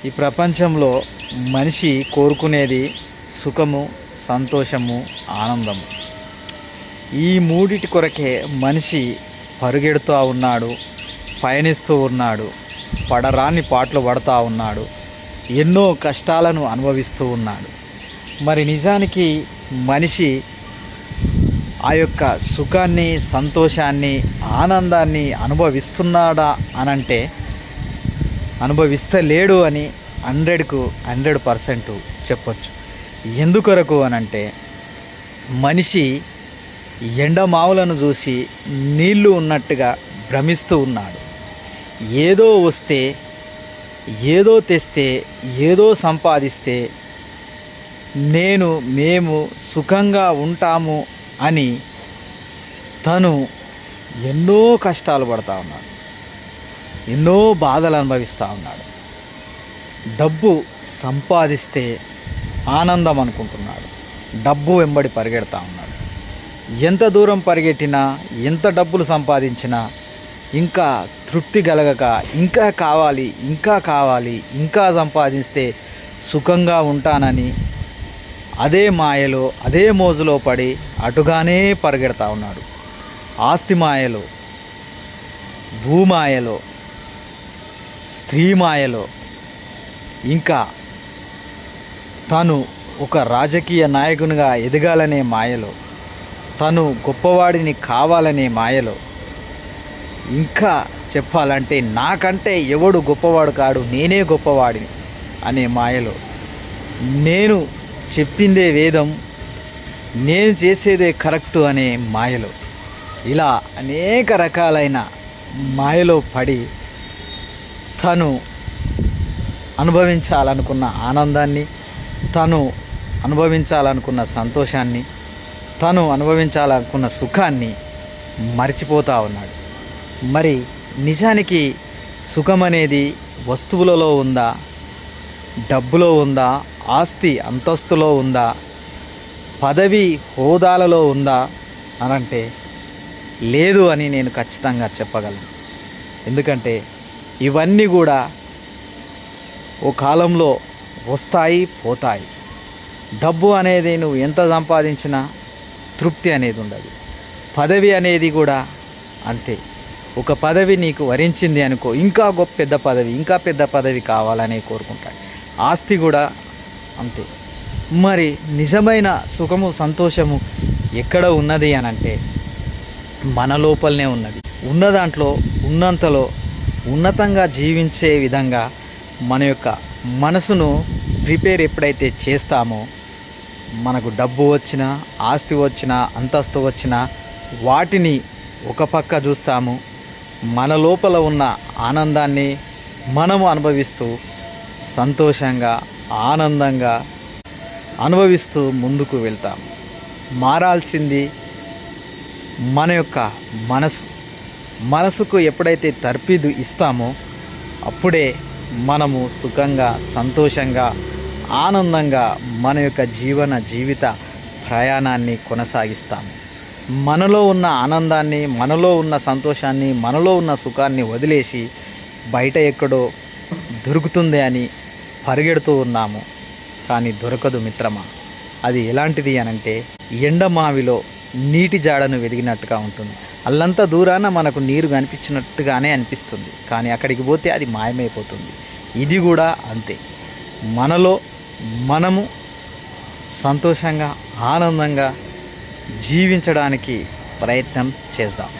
ఈ ప్రపంచంలో మనిషి కోరుకునేది సుఖము, సంతోషము, ఆనందము. ఈ మూడిటి కొరకే మనిషి పరుగెడుతూ ఉన్నాడు, పయనిస్తూ ఉన్నాడు, పడరాని పాటలు పడుతూ ఉన్నాడు, ఎన్నో కష్టాలను అనుభవిస్తూ ఉన్నాడు. మరి నిజానికి మనిషి ఆ యొక్క సుఖాన్ని, సంతోషాన్ని, ఆనందాన్ని అనుభవిస్తున్నాడా అనంటే అనుభవిస్తలేడు అని 100కు 100% చెప్పొచ్చు. ఎందుకొరకు అనంటే మనిషి ఎండమావులను చూసి నీళ్లు ఉన్నట్టుగా భ్రమిస్తూ ఉన్నాడు. ఏదో వస్తే, ఏదో తెస్తే, ఏదో సంపాదిస్తే మేము సుఖంగా ఉంటాము అని తను ఎన్నో కష్టాలు పడుతూ ఉన్నాడు, ఎన్నో బాధలు అనుభవిస్తూ ఉన్నాడు. డబ్బు సంపాదిస్తే ఆనందం అనుకుంటున్నాడు, డబ్బు వెంబడి పరిగెడతా ఉన్నాడు. ఎంత దూరం పరిగెట్టినా, ఎంత డబ్బులు సంపాదించినా ఇంకా తృప్తి కలగక ఇంకా కావాలి, ఇంకా కావాలి, ఇంకా సంపాదిస్తే సుఖంగా ఉంటానని అదే మాయలో, అదే మోజులో పడి అటుగానే పరిగెడతా ఉన్నాడు. ఆస్తి మాయలో, భూమాయలో, స్త్రీ మాయలో, ఇంకా తను ఒక రాజకీయ నాయకునిగా ఎదగాలనే మాయలో, తను గొప్పవాడిని కావాలనే మాయలో, ఇంకా చెప్పాలంటే నాకంటే ఎవడు గొప్పవాడు కాడు, నేనే గొప్పవాడిని అనే మాయలో, నేను చెప్పిందే వేదం, నేను చేసేదే కరెక్టు అనే మాయలో, ఇలా అనేక రకాలైన మాయలో పడి తను అనుభవించాలనుకున్న ఆనందాన్ని, తను అనుభవించాలనుకున్న సంతోషాన్ని, తను అనుభవించాలనుకున్న సుఖాన్ని మర్చిపోతూ ఉన్నాడు. మరి నిజానికి సుఖం అనేది వస్తువులలో ఉందా, డబ్బులో ఉందా, ఆస్తి అంతస్తులో ఉందా, పదవి హోదాలలో ఉందా అనంటే లేదు అని నేను ఖచ్చితంగా చెప్పగలను. ఎందుకంటే ఇవన్నీ కూడా ఓ కాలంలో వస్తాయి, పోతాయి. డబ్బు అనేది నువ్వు ఎంత సంపాదించినా తృప్తి అనేది ఉండదు. పదవి అనేది కూడా అంతే. ఒక పదవి నీకు వరించింది అనుకో, ఇంకా గొప్ప పెద్ద పదవి, ఇంకా పెద్ద పదవి కావాలనే కోరుకుంటాడు. ఆస్తి కూడా అంతే. మరి నిజమైన సుఖము, సంతోషము ఎక్కడ ఉన్నది అనంటే మన లోపలనే ఉన్నది. ఉన్న దాంట్లో ఉన్నంతలో ఉన్నతంగా జీవించే విధంగా మన యొక్క మనసును ప్రిపేర్ ఎప్పుడైతే చేస్తామో, మనకు డబ్బు వచ్చినా, ఆస్తి వచ్చినా, అంతస్తు వచ్చినా వాటిని ఒక పక్క చూస్తాము. మన లోపల ఉన్న ఆనందాన్ని మనము అనుభవిస్తూ సంతోషంగా, ఆనందంగా అనుభవిస్తూ ముందుకు వెళ్తాము. మారాల్సింది మన యొక్క మనసుకు ఎప్పుడైతే తర్ఫీదు ఇస్తామో అప్పుడే మనము సుఖంగా, సంతోషంగా, ఆనందంగా మన యొక్క జీవిత ప్రయాణాన్ని కొనసాగిస్తాము. మనలో ఉన్న ఆనందాన్ని, మనలో ఉన్న సంతోషాన్ని, మనలో ఉన్న సుఖాన్ని వదిలేసి బయట ఎక్కడో దొరుకుతుంది అని పరిగెడుతూ ఉన్నాము. కానీ దొరకదు మిత్రమా. అది ఎలాంటిది అనంటే ఎండమావిలో నీటి జాడను వెదిగినట్టుగా ఉంటుంది. అల్లంత దూరాన మనకు నీరు కనిపించినట్టుగానే అనిపిస్తుంది, కానీ అక్కడికి పోతే అది మాయమైపోతుంది. ఇది కూడా అంతే. మనలో మనము సంతోషంగా, ఆనందంగా జీవించడానికి ప్రయత్నం చేద్దాం.